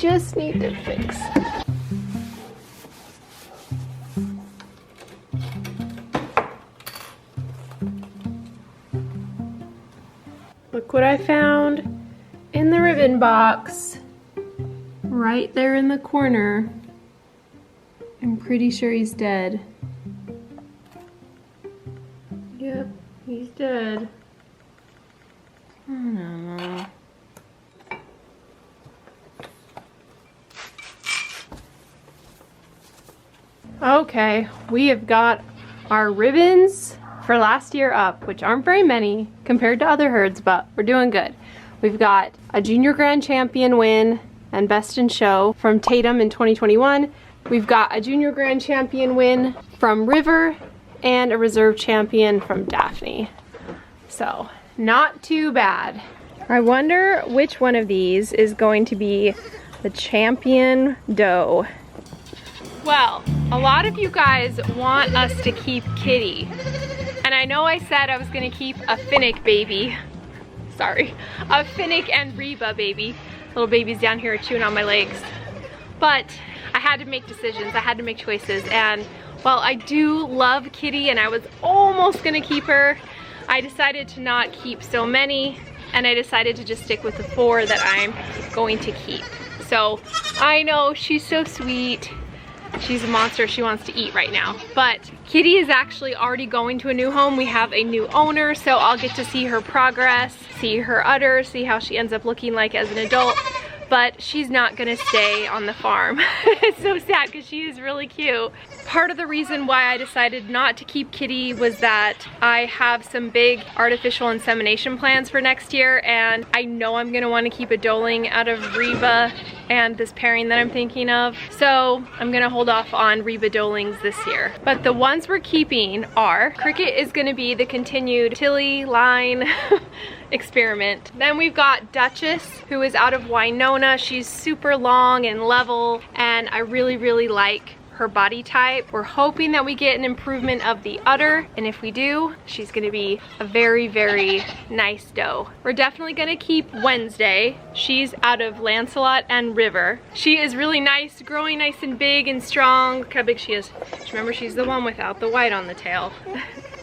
just need to fix. Look what I found in the ribbon box. Right there in the corner. I'm pretty sure he's dead. Yep, he's dead. I don't know. Okay, we have got our ribbons for last year up, which aren't very many compared to other herds, but we're doing good. We've got a junior grand champion win and best in show from Tatum in 2021. We've got a junior grand champion win from River and a reserve champion from Daphne. So, not too bad. I wonder which one of these is going to be the champion doe. Well, a lot of you guys want us to keep Kitty. And I know I said I was gonna keep a Finnick baby. Sorry, a Finnick and Reba baby. Little babies down here are chewing on my legs. But I had to make decisions, I had to make choices. And while I do love Kitty and I was almost gonna keep her, I decided to not keep so many, and I decided to just stick with the 4 that I'm going to keep. So I know she's so sweet. She's a monster, she wants to eat right now. But Kitty is actually already going to a new home. We have a new owner, so I'll get to see her progress, see her udder, see how she ends up looking like as an adult. But she's not gonna stay on the farm. It's so sad because she is really cute. Part of the reason why I decided not to keep Kitty was that I have some big artificial insemination plans for next year, and I know I'm gonna wanna keep a doeling out of Reba and this pairing that I'm thinking of. So I'm gonna hold off on Reba doelings this year. But the ones we're keeping are, Cricket is gonna be the continued Tilly line experiment. Then we've got Duchess, who is out of Winona. She's super long and level, and I really, really like her body type. We're hoping that we get an improvement of the udder, and if we do, she's gonna be a very, very nice doe. We're definitely gonna keep Wednesday. She's out of Lancelot and River. She is really nice, growing nice and big and strong. Look how big she is. Remember, she's the one without the white on the tail.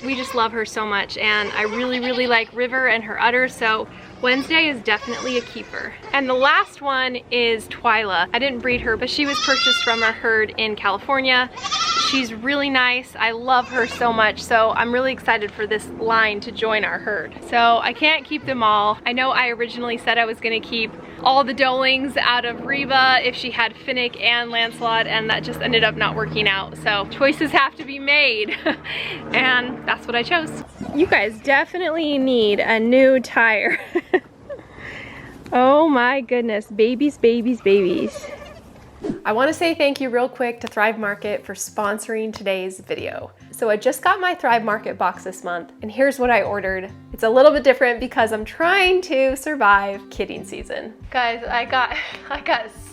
We just love her so much, and I really, really like River and her udder, so Wednesday is definitely a keeper. And the last one is Twyla. I didn't breed her, but she was purchased from our herd in California. She's really nice. I love her so much, so I'm really excited for this line to join our herd. So I can't keep them all. I know I originally said I was gonna keep all the doelings out of Reba if she had Finnick and Lancelot, and that just ended up not working out. So choices have to be made, and that's what I chose. You guys definitely need a new tire. Oh my goodness, babies, babies, babies. I want to say thank you real quick to Thrive Market for sponsoring today's video. So I just got my Thrive Market box this month, and here's what I ordered. It's a little bit different because I'm trying to survive kidding season. Guys, I got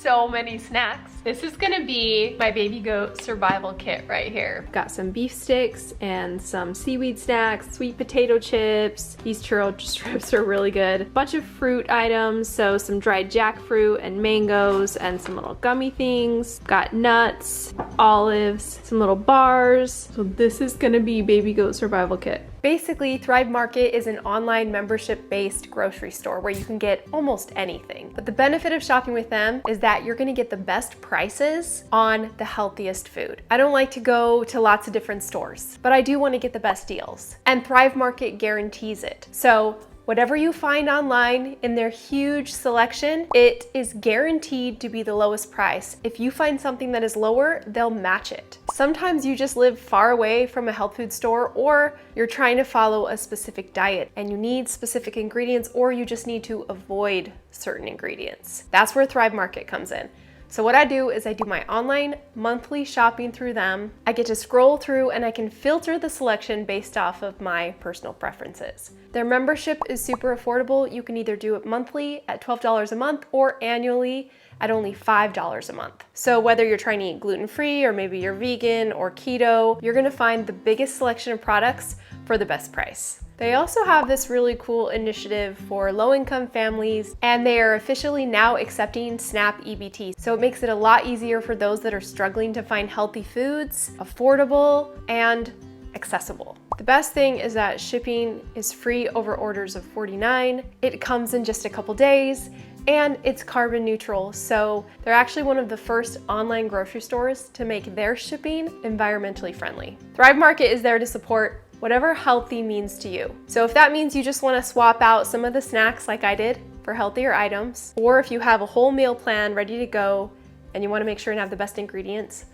so many snacks. This is gonna be my baby goat survival kit right here. Got some beef sticks and some seaweed snacks, sweet potato chips. These churro strips are really good. Bunch of fruit items, so some dried jackfruit and mangoes and some little gummy things. Got nuts, olives, some little bars. So this is gonna be baby goat survival kit. Basically, Thrive Market is an online membership-based grocery store where you can get almost anything. But the benefit of shopping with them is that you're gonna get the best prices on the healthiest food. I don't like to go to lots of different stores, but I do wanna get the best deals. And Thrive Market guarantees it. So whatever you find online in their huge selection, it is guaranteed to be the lowest price. If you find something that is lower, they'll match it. Sometimes you just live far away from a health food store, or you're trying to follow a specific diet and you need specific ingredients, or you just need to avoid certain ingredients. That's where Thrive Market comes in. So what I do is I do my online monthly shopping through them. I get to scroll through and I can filter the selection based off of my personal preferences. Their membership is super affordable. You can either do it monthly at $12 a month or annually at only $5 a month. So whether you're trying to eat gluten-free or maybe you're vegan or keto, you're gonna find the biggest selection of products for the best price. They also have this really cool initiative for low-income families, and they are officially now accepting SNAP EBT. So it makes it a lot easier for those that are struggling to find healthy foods, affordable, and accessible. The best thing is that shipping is free over orders of $49. It comes in just a couple days, and it's carbon neutral. So they're actually one of the first online grocery stores to make their shipping environmentally friendly. Thrive Market is there to support whatever healthy means to you. So if that means you just want to swap out some of the snacks like I did for healthier items, or if you have a whole meal plan ready to go and you want to make sure and have the best ingredients,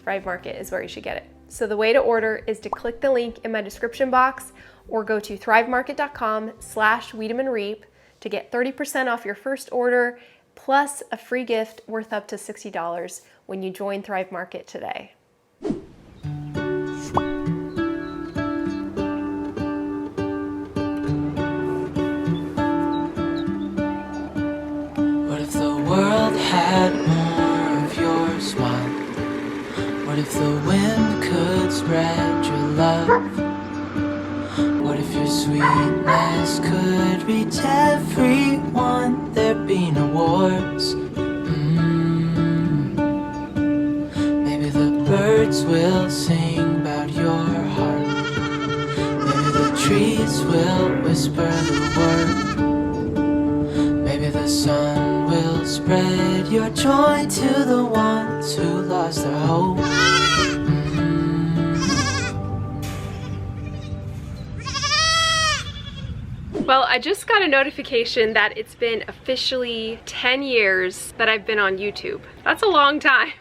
Thrive Market is where you should get it. So the way to order is to click the link in my description box or go to thrivemarket.com/weedemandreap to get 30% off your first order plus a free gift worth up to $60 when you join Thrive Market today. Had more of your smile. What if the wind could spread your love? What if your sweetness could reach everyone? There'd be no wars. Maybe the birds will sing about your heart. Maybe the trees will whisper the word. Maybe the sun will spread your joy to the ones who lost their hope. Well, I just got a notification that it's been officially 10 years that I've been on YouTube. That's a long time.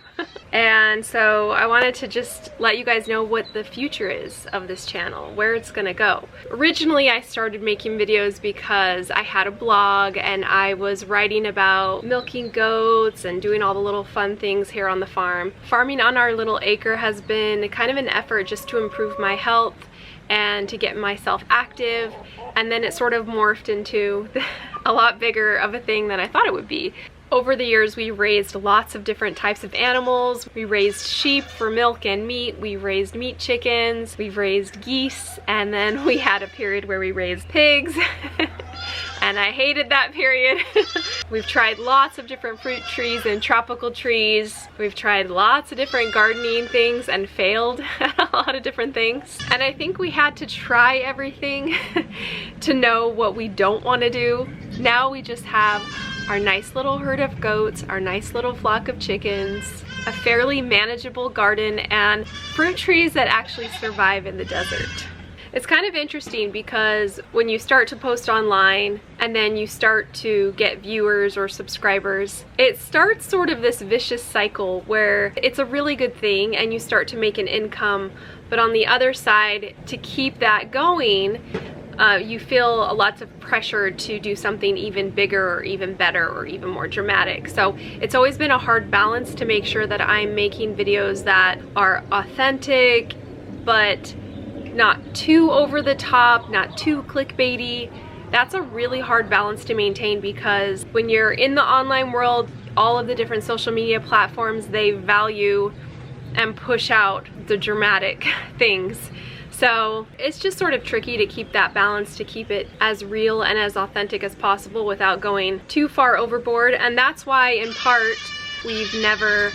And so I wanted to just let you guys know what the future is of this channel, where it's gonna go. Originally, I started making videos because I had a blog and I was writing about milking goats and doing all the little fun things here on the farm. Farming on our little acre has been kind of an effort just to improve my health and to get myself active, and then it sort of morphed into a lot bigger of a thing than I thought it would be. Over the years, we raised lots of different types of animals. We raised sheep for milk and meat. We raised meat chickens. We've raised geese. And then we had a period where we raised pigs. And I hated that period. We've tried lots of different fruit trees and tropical trees. We've tried lots of different gardening things and failed at a lot of different things. And I think we had to try everything to know what we don't want to do. Now we just have our nice little herd of goats, our nice little flock of chickens, a fairly manageable garden, and fruit trees that actually survive in the desert. It's kind of interesting because when you start to post online and then you start to get viewers or subscribers, it starts sort of this vicious cycle where it's a really good thing and you start to make an income, but on the other side, to keep that going, you feel lots of pressure to do something even bigger or even better or even more dramatic. So it's always been a hard balance to make sure that I'm making videos that are authentic, but not too over the top, not too clickbaity. That's a really hard balance to maintain because when you're in the online world, all of the different social media platforms, they value and push out the dramatic things. So it's just sort of tricky to keep that balance, to keep it as real and as authentic as possible without going too far overboard. And that's why, in part, we've never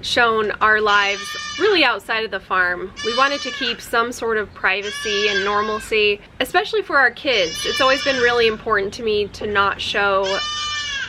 shown our lives really outside of the farm. We wanted to keep some sort of privacy and normalcy, especially for our kids. It's always been really important to me to not show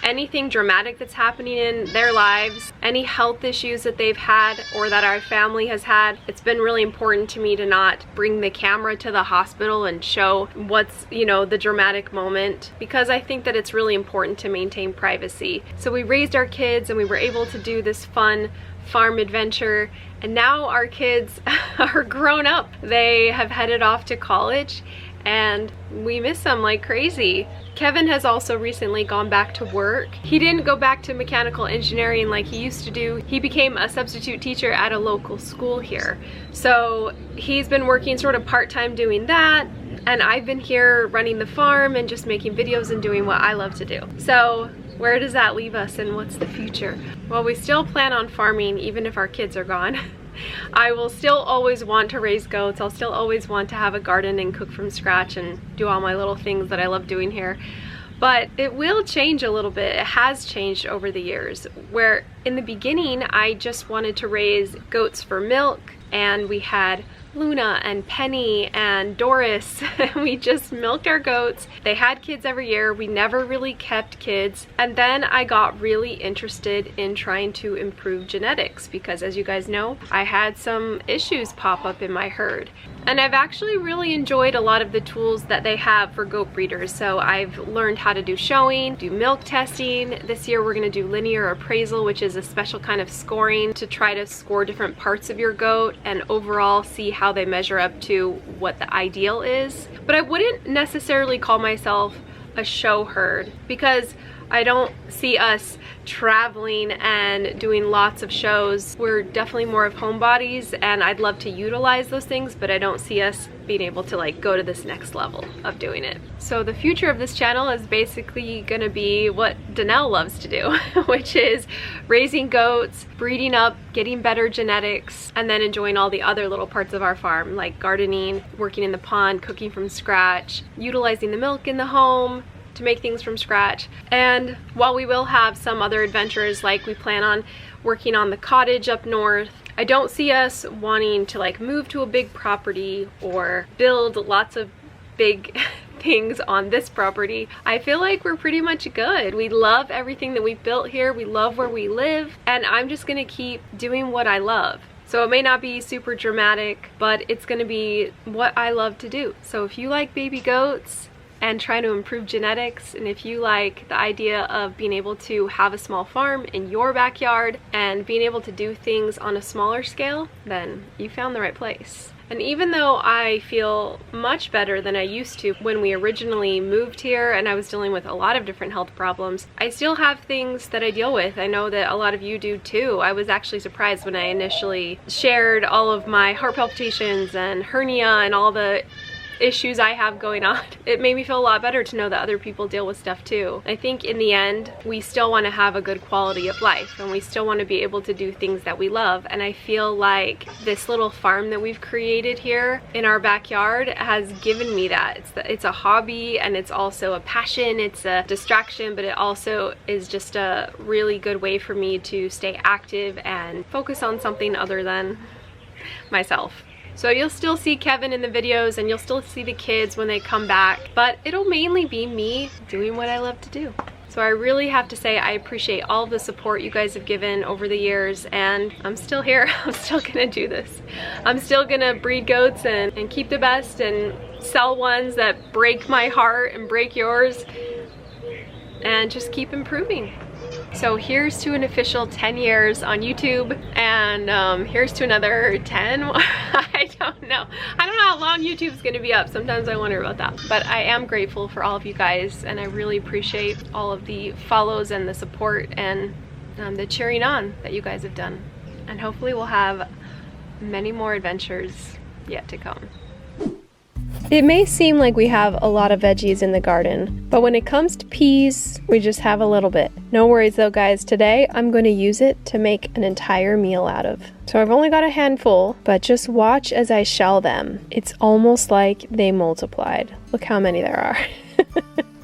anything dramatic that's happening in their lives, any health issues that they've had or that our family has had. It's been really important to me to not bring the camera to the hospital and show what's, you know, the dramatic moment, because I think that it's really important to maintain privacy. So we raised our kids and we were able to do this fun farm adventure, and now our kids are grown up. They have headed off to college and we miss them like crazy. Kevin has also recently gone back to work. He didn't go back to mechanical engineering like he used to do. He became a substitute teacher at a local school here. So he's been working sort of part-time doing that, and I've been here running the farm and just making videos and doing what I love to do. So where does that leave us and what's the future? Well, we still plan on farming even if our kids are gone. I will still always want to raise goats. I'll still always want to have a garden and cook from scratch and do all my little things that I love doing here. But it will change a little bit. It has changed over the years, where in the beginning I just wanted to raise goats for milk, and we had Luna and Penny and Doris. We just milked our goats. They had kids every year. We never really kept kids. And then I got really interested in trying to improve genetics because, as you guys know, I had some issues pop up in my herd. And I've actually really enjoyed a lot of the tools that they have for goat breeders. So I've learned how to do showing, do milk testing. This year we're gonna do linear appraisal, which is a special kind of scoring to try to score different parts of your goat and overall see how they measure up to what the ideal is. But I wouldn't necessarily call myself a show herd because I don't see us traveling and doing lots of shows. We're definitely more of homebodies, and I'd love to utilize those things, but I don't see us being able to like go to this next level of doing it. So the future of this channel is basically gonna be what DaNelle loves to do, which is raising goats, breeding up, getting better genetics, and then enjoying all the other little parts of our farm, like gardening, working in the pond, cooking from scratch, utilizing the milk in the home to make things from scratch. And while we will have some other adventures, like we plan on working on the cottage up north, I don't see us wanting to like move to a big property or build lots of big things on this property. I feel like we're pretty much good. We love everything that we've built here. We love where we live, and I'm just gonna keep doing what I love. So it may not be super dramatic, but it's gonna be what I love to do. So if you like baby goats and trying to improve genetics, and if you like the idea of being able to have a small farm in your backyard and being able to do things on a smaller scale, then you found the right place. And even though I feel much better than I used to when we originally moved here and I was dealing with a lot of different health problems, I still have things that I deal with. I know that a lot of you do too. I was actually surprised when I initially shared all of my heart palpitations and hernia and all the issues I have going on. It made me feel a lot better to know that other people deal with stuff too. I think in the end, we still want to have a good quality of life, and we still want to be able to do things that we love. And I feel like this little farm that we've created here in our backyard has given me that. It's a hobby, and it's also a passion, it's a distraction, but it also is just a really good way for me to stay active and focus on something other than myself. So you'll still see Kevin in the videos, and you'll still see the kids when they come back, but it'll mainly be me doing what I love to do. So I really have to say I appreciate all of the support you guys have given over the years, and I'm still here. I'm still gonna do this. I'm still gonna breed goats and keep the best and sell ones that break my heart and break yours, and just keep improving. So here's to an official 10 years on YouTube, and here's to another 10. I don't know how long YouTube's gonna be up. Sometimes I wonder about that. But I am grateful for all of you guys, and I really appreciate all of the follows and the support and the cheering on that you guys have done. And hopefully we'll have many more adventures yet to come. It may seem like we have a lot of veggies in the garden, but when it comes to peas, we just have a little bit. No worries though, guys. Today I'm going to use it to make an entire meal out of. So I've only got a handful, but just watch as I shell them. It's almost like they multiplied. Look how many there are.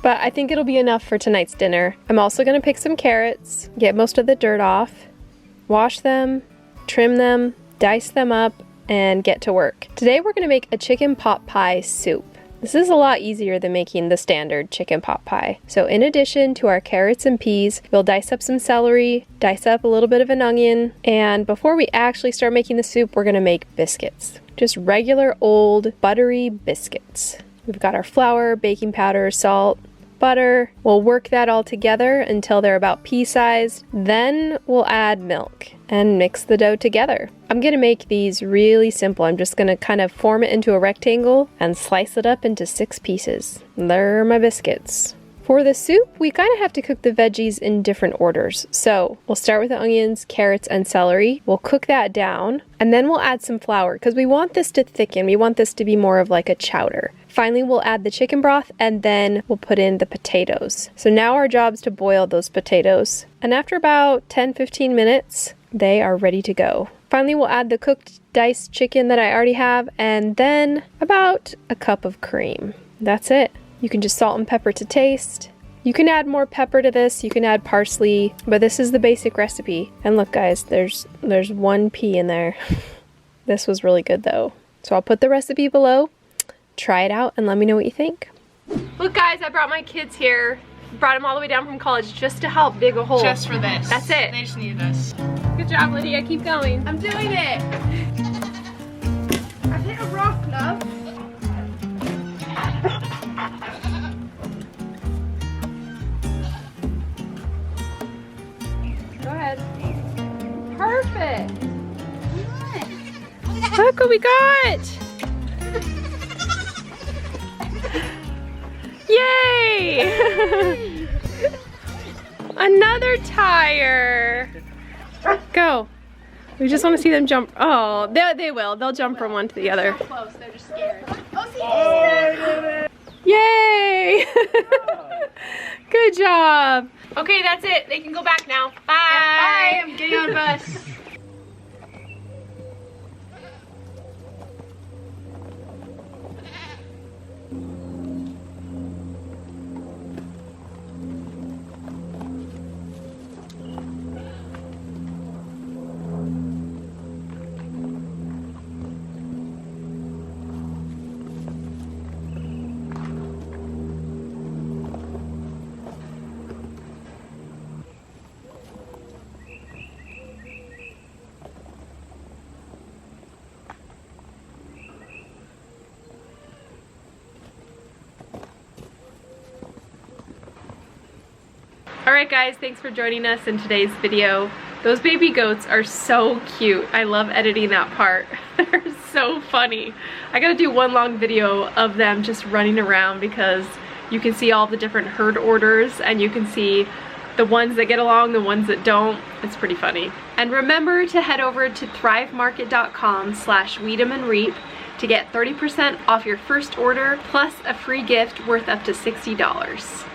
But I think it'll be enough for tonight's dinner. I'm also going to pick some carrots, get most of the dirt off, wash them, trim them, dice them up, and get to work. Today we're gonna make a chicken pot pie soup. This is a lot easier than making the standard chicken pot pie. So in addition to our carrots and peas, we'll dice up some celery, dice up a little bit of an onion, and before we actually start making the soup, we're gonna make biscuits. Just regular old buttery biscuits. We've got our flour, baking powder, salt, butter. We'll work that all together until they're about pea-sized. Then we'll add milk and mix the dough together. I'm gonna make these really simple. I'm just gonna kind of form it into a rectangle and slice it up into 6 pieces. There are my biscuits. For the soup, we kind of have to cook the veggies in different orders. So we'll start with the onions, carrots, and celery. We'll cook that down, and then we'll add some flour because we want this to thicken. We want this to be more of like a chowder. Finally, we'll add the chicken broth, and then we'll put in the potatoes. So now our job is to boil those potatoes. And after about 10-15 minutes, they are ready to go. Finally, we'll add the cooked diced chicken that I already have, and then about a cup of cream. That's it. You can just salt and pepper to taste. You can add more pepper to this, you can add parsley, but this is the basic recipe. And look guys, there's 1 pea in there. This was really good though. So I'll put the recipe below, try it out, and let me know what you think. Look guys, I brought my kids here. Brought them all the way down from college just to help dig a hole. Just for this. That's it. They just need this. Good job, Lydia. Keep going. I'm doing it. I've hit a rock, love. Go ahead. Perfect. Look what we got. Yay! Another tire. Go. We just want to see them jump. Oh, they will. They'll jump from one to the other. So close, they're just scared. Oh, see, Yay! Good job. Okay, that's it. They can go back now. Bye. Bye. I'm getting on a bus. Alright guys, thanks for joining us in today's video. Those baby goats are so cute. I love editing that part. They're so funny. I gotta do one long video of them just running around because you can see all the different herd orders and you can see the ones that get along, the ones that don't. It's pretty funny. And remember to head over to thrivemarket.com/weedemandreap to get 30% off your first order plus a free gift worth up to $60.